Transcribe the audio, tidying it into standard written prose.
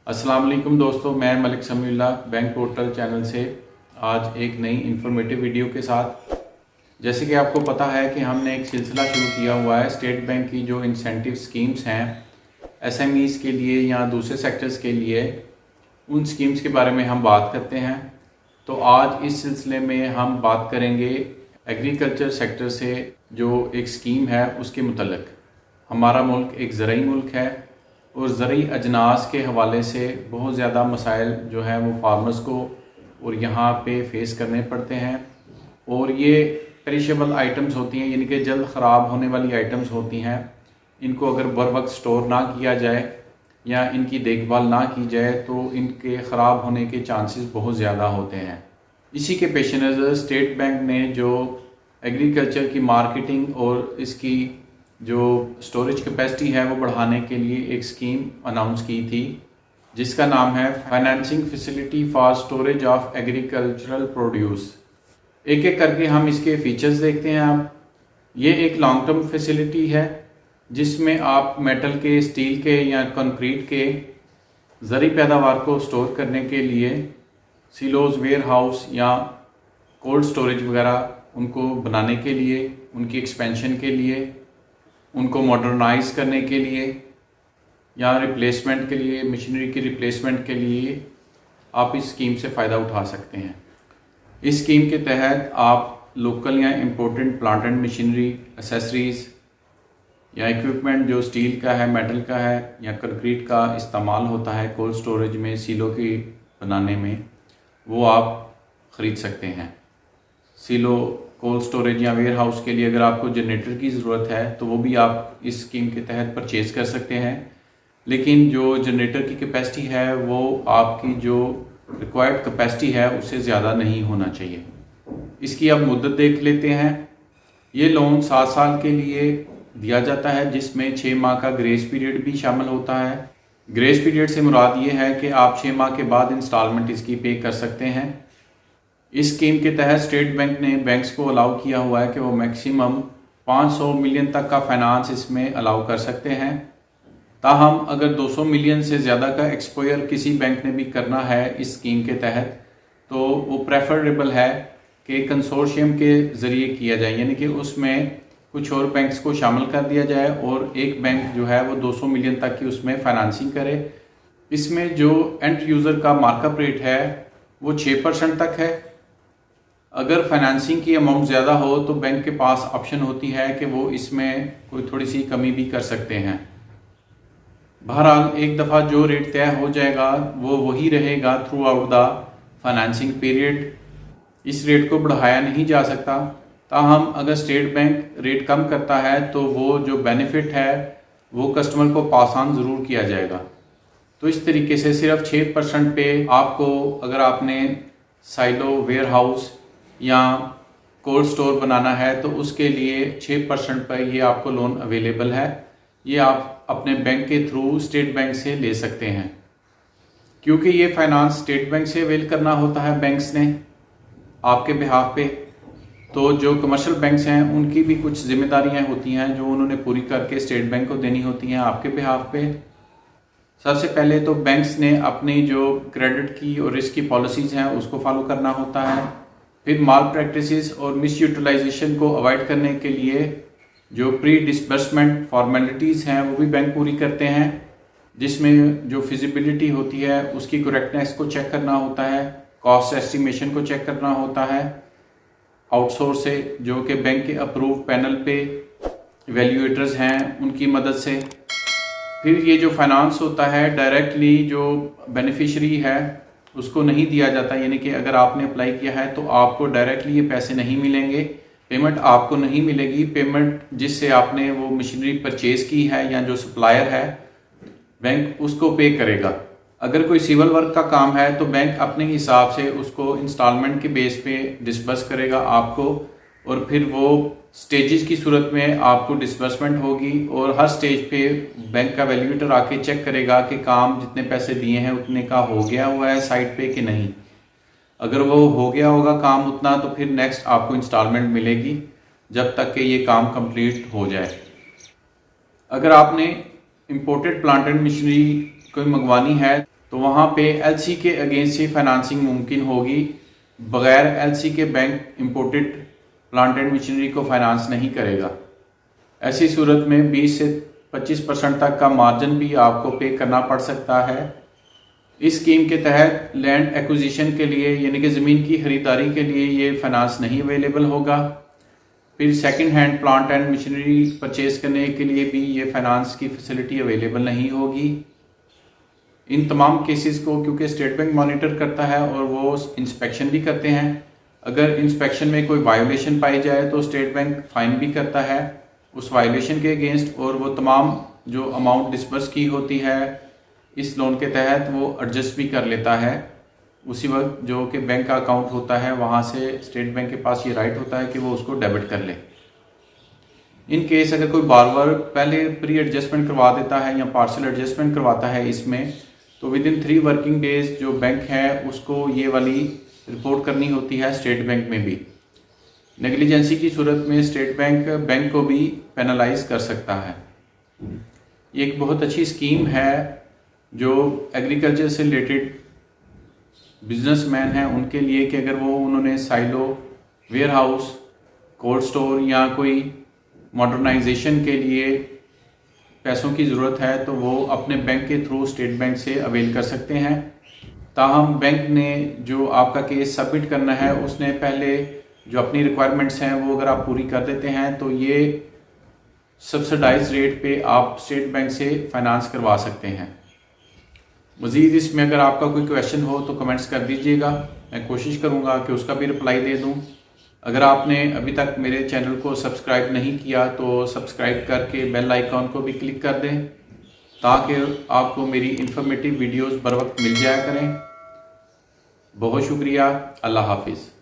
अस्सलाम वालेकुम दोस्तों, मैं Malik Samiullah bank portal channel से आज एक नई इन्फॉर्मेटिव वीडियो के साथ। जैसे कि आपको पता है कि हमने एक सिलसिला शुरू किया हुआ है स्टेट बैंक की जो इंसेंटिव स्कीम्स हैं एसएमईज़ के लिए या दूसरे सेक्टर्स के लिए, उन स्कीम्स के बारे में हम बात करते हैं। तो आज इस सिलसिले में हम बात करेंगे एग्रीकल्चर सेक्टर से जो एक स्कीम है उसके मुतल्लिक। हमारा मुल्क एक ज़रई मुल्क है और ज़रई अजनास के हवाले से बहुत ज़्यादा मसाइल जो है वो फार्मर्स को और यहाँ पे फेस करने पड़ते हैं। और ये पेरिशेबल आइटम्स होती हैं, यानी कि जल्द ख़राब होने वाली आइटम्स होती हैं। इनको अगर बर वक्त स्टोर ना किया जाए या इनकी देखभाल ना की जाए तो इनके ख़राब होने के चांसेस बहुत ज़्यादा होते हैं। इसी के पेश नज़र स्टेट बैंक ने जो एग्रीकल्चर की मार्केटिंग और इसकी जो स्टोरेज कैपेसिटी है वो बढ़ाने के लिए एक स्कीम अनाउंस की थी जिसका नाम है financing facility for storage of agricultural produce. एक एक करके हम इसके फीचर्स देखते हैं। आप ये एक लॉन्ग टर्म फैसिलिटी है जिसमें आप मेटल के, स्टील के या कंक्रीट के ज़रई पैदावार को स्टोर करने के लिए सिलोज, वेयर हाउस या कोल्ड स्टोरेज वगैरह उनको बनाने के लिए, उनकी एक्सपेंशन के लिए, उनको मॉडर्नाइज करने के लिए या रिप्लेसमेंट के लिए, मशीनरी की रिप्लेसमेंट के लिए आप इस स्कीम से फ़ायदा उठा सकते हैं। इस स्कीम के तहत आप लोकल या important plant and machinery, accessories या इक्विपमेंट जो स्टील का है, मेटल का है या कंक्रीट का इस्तेमाल होता है कोल्ड स्टोरेज में, सीलो की बनाने में, वो आप ख़रीद सकते हैं। सीलो, कोल्ड स्टोरेज या वेयर हाउस के लिए अगर आपको जनरेटर की ज़रूरत है तो वो भी आप इस स्कीम के तहत परचेज़ कर सकते हैं। लेकिन जो जनरेटर की कैपेसिटी है वो आपकी जो रिक्वायर्ड कैपेसिटी है उससे ज़्यादा नहीं होना चाहिए। इसकी अब मुद्दत देख लेते हैं। ये लोन 7 साल के लिए दिया जाता है जिसमें 6 माह का ग्रेस पीरियड भी शामिल होता है। ग्रेस पीरियड से मुराद ये है कि आप 6 माह के बाद इंस्टॉलमेंट इसकी पे कर सकते हैं। इस स्कीम के तहत स्टेट बैंक ने बैंक्स को अलाउ किया हुआ है कि वो मैक्सिमम 500 मिलियन तक का फाइनेंस इसमें अलाउ कर सकते हैं। ताहम अगर 200 मिलियन से ज़्यादा का एक्सपोजर किसी बैंक ने भी करना है इस स्कीम के तहत तो वो प्रेफरेबल है कि कंसोर्शियम के ज़रिए किया जाए, यानी कि उसमें कुछ और बैंक्स को शामिल कर दिया जाए और एक बैंक जो है वो 200 मिलियन तक की उसमें फाइनेंसिंग करे। इसमें जो एंड यूज़र का मार्कअप रेट है वो 6% तक है। अगर फाइनेंसिंग की अमाउंट ज़्यादा हो तो बैंक के पास ऑप्शन होती है कि वो इसमें कोई थोड़ी सी कमी भी कर सकते हैं। बहरहाल एक दफ़ा जो रेट तय हो जाएगा वो वही रहेगा through out the financing period. इस रेट को बढ़ाया नहीं जा सकता। ताहम अगर स्टेट बैंक रेट कम करता है तो वो जो बेनिफिट है वो कस्टमर को पास ऑन ज़रूर किया जाएगा। तो इस तरीके से सिर्फ 6% पे आपको, अगर आपने साइलो, वेयर हाउस या कोल्ड स्टोर बनाना है तो उसके लिए 6% पर ये आपको लोन अवेलेबल है। ये आप अपने बैंक के थ्रू स्टेट बैंक से ले सकते हैं। क्योंकि ये फाइनेंस स्टेट बैंक से अवेल करना होता है बैंक्स ने आपके बिहाफ पे, तो जो कमर्शियल बैंक्स हैं उनकी भी कुछ जिम्मेदारियां होती हैं जो उन्होंने पूरी करके स्टेट बैंक को देनी होती हैं आपके बिहाफ पे। सबसे पहले तो बैंक्स ने अपनी जो क्रेडिट की और रिस्क की पॉलिसीज़ हैं उसको फॉलो करना होता है। फिर माल प्रैक्टिसेस और मिस यूटिलाइजेशन को अवॉइड करने के लिए जो प्री डिसबर्समेंट फॉर्मेलिटीज़ हैं वो भी बैंक पूरी करते हैं, जिसमें जो फिजिबिलिटी होती है उसकी करेक्टनेस को चेक करना होता है, कॉस्ट एस्टिमेशन को चेक करना होता है आउटसोर्स से, जो कि बैंक के अप्रूव पैनल पे वैल्यूएटर्स हैं उनकी मदद से। फिर ये जो फाइनेंस होता है डायरेक्टली जो बेनिफिशरी है उसको नहीं दिया जाता, यानी कि अगर आपने अप्लाई किया है तो आपको डायरेक्टली ये पैसे नहीं मिलेंगे, पेमेंट आपको नहीं मिलेगी। पेमेंट जिससे आपने वो मशीनरी परचेज की है या जो सप्लायर है बैंक उसको पे करेगा। अगर कोई सिविल वर्क का काम है तो बैंक अपने हिसाब से उसको इंस्टॉलमेंट के बेस पे डिस्बर्स करेगा आपको, और फिर वो स्टेजेस की सूरत में आपको डिसबर्समेंट होगी और हर स्टेज पे बैंक का वैल्यूएटर आके चेक करेगा कि काम जितने पैसे दिए हैं उतने का हो गया हुआ है साइट पे कि नहीं। अगर वो हो गया होगा काम उतना तो फिर नेक्स्ट आपको इंस्टॉलमेंट मिलेगी जब तक कि ये काम कंप्लीट हो जाए। अगर आपने इम्पोर्टेड प्लांट एंड मशीनरी कोई मंगवानी है तो वहाँ पे एलसी के अगेंस्ट ही फाइनेंसिंग मुमकिन होगी। बगैर एलसी के bank imported plant and machinery को फाइनेंस नहीं करेगा। ऐसी सूरत में 20 से 25% तक का मार्जिन भी आपको पे करना पड़ सकता है। इस स्कीम के तहत लैंड एक्विजिशन के लिए यानी कि ज़मीन की खरीदारी के लिए ये फाइनेंस नहीं अवेलेबल होगा। फिर second hand plant and machinery purchase करने के लिए भी ये फाइनेंस की फैसिलिटी अवेलेबल नहीं होगी। इन तमाम केसेस को क्योंकि स्टेट बैंक मॉनिटर करता है और वो इंस्पेक्शन भी करते हैं। अगर इंस्पेक्शन में कोई वायोलेशन पाई जाए तो स्टेट बैंक फाइन भी करता है उस वायोलेशन के अगेंस्ट, और वो तमाम जो अमाउंट डिस्बर्स की होती है इस लोन के तहत वो एडजस्ट भी कर लेता है। उसी वक्त जो कि बैंक का अकाउंट होता है वहाँ से स्टेट बैंक के पास ये राइट होता है कि वो उसको डेबिट कर ले। इन केस अगर कोई बारवर पहले प्री एडजस्टमेंट करवा देता है या पार्सल एडजस्टमेंट करवाता है इसमें, तो विद इन 3 वर्किंग डेज जो बैंक है उसको ये वाली रिपोर्ट करनी होती है स्टेट बैंक में भी। नेग्लिजेंसी की सूरत में स्टेट बैंक को भी पेनलाइज कर सकता है। ये एक बहुत अच्छी स्कीम है जो एग्रीकल्चर से रिलेटेड बिजनेसमैन हैं उनके लिए कि अगर वो उन्होंने silo, warehouse, cold store या कोई मॉडर्नाइजेशन के लिए पैसों की ज़रूरत है तो वो अपने बैंक के थ्रू स्टेट बैंक से अवेल कर सकते हैं। ताहम बैंक ने जो आपका केस सबमिट करना है उसने पहले जो अपनी रिक्वायरमेंट्स हैं वो अगर आप पूरी कर देते हैं तो ये सब्सिडाइज रेट पे आप स्टेट बैंक से फाइनेंस करवा सकते हैं। मज़ीद इसमें अगर आपका कोई क्वेश्चन हो तो कमेंट्स कर दीजिएगा, मैं कोशिश करूँगा कि उसका भी रिप्लाई दे दूँ। अगर आपने अभी तक मेरे चैनल को सब्सक्राइब नहीं किया तो सब्सक्राइब करके बेल आइकॉन को भी क्लिक कर दें ताकि आपको मेरी इंफॉर्मेटिव वीडियोस बर वक्त मिल जाया करें। बहुत शुक्रिया। अल्लाह हाफिज़।